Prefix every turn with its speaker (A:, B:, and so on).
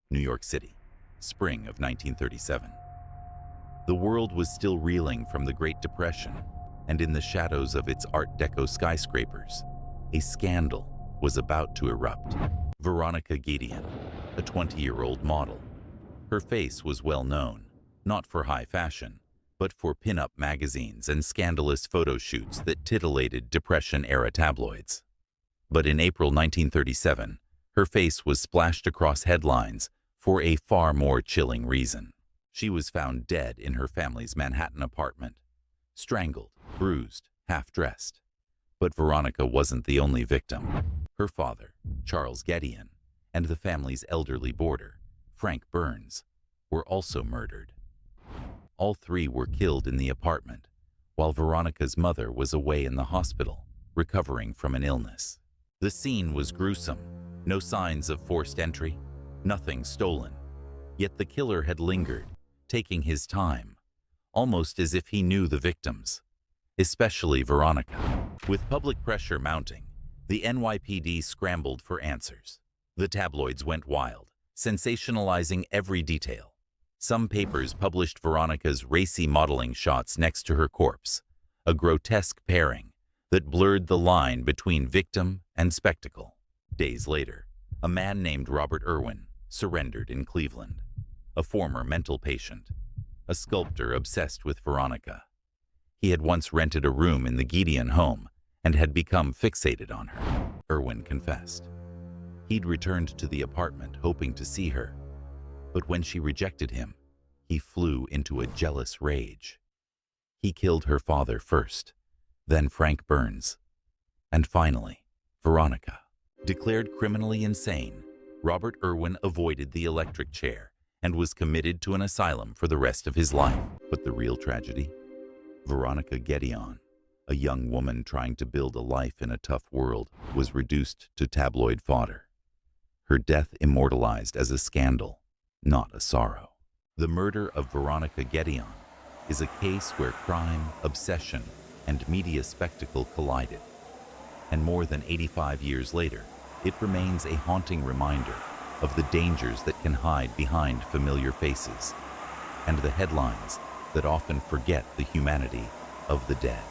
A: New York City, spring of 1937. The world was still reeling from the Great Depression, and in the shadows of its Art Deco skyscrapers, a scandal was about to erupt. Veronica Gedeon, a 20-year-old model. Her face was well known, not for high fashion, but for pin-up magazines and scandalous photo shoots that titillated Depression-era tabloids. But in April 1937, her face was splashed across headlines for a far more chilling reason. She was found dead in her family's Manhattan apartment, strangled, bruised, half-dressed. But Veronica wasn't the only victim. Her father, Charles Gedeon, and the family's elderly boarder, Frank Burns, were also murdered. All three were killed in the apartment, while Veronica's mother was away in the hospital, recovering from an illness. The scene was gruesome. No signs of forced entry, nothing stolen. Yet the killer had lingered, taking his time, almost as if he knew the victims, especially Veronica. With public pressure mounting, the NYPD scrambled for answers. The tabloids went wild, sensationalizing every detail. Some papers published Veronica's racy modeling shots next to her corpse, a grotesque pairing that blurred the line between victim and spectacle. Days later, a man named Robert Irwin surrendered in Cleveland, a former mental patient, a sculptor obsessed with Veronica. He had once rented a room in the Gedeon home and had become fixated on her. Irwin confessed. He'd returned to the apartment hoping to see her, but when she rejected him, he flew into a jealous rage. He killed her father first, then Frank Burns, and finally, Veronica. Declared criminally insane, Robert Irwin avoided the electric chair and was committed to an asylum for the rest of his life. But the real tragedy? Veronica Gedeon, a young woman trying to build a life in a tough world, was reduced to tabloid fodder. Her death immortalized as a scandal, not a sorrow. The murder of Veronica Gedeon is a case where crime, obsession, and media spectacle collided. And more than 85 years later, it remains a haunting reminder of the dangers that can hide behind familiar faces, and the headlines that often forget the humanity of the dead.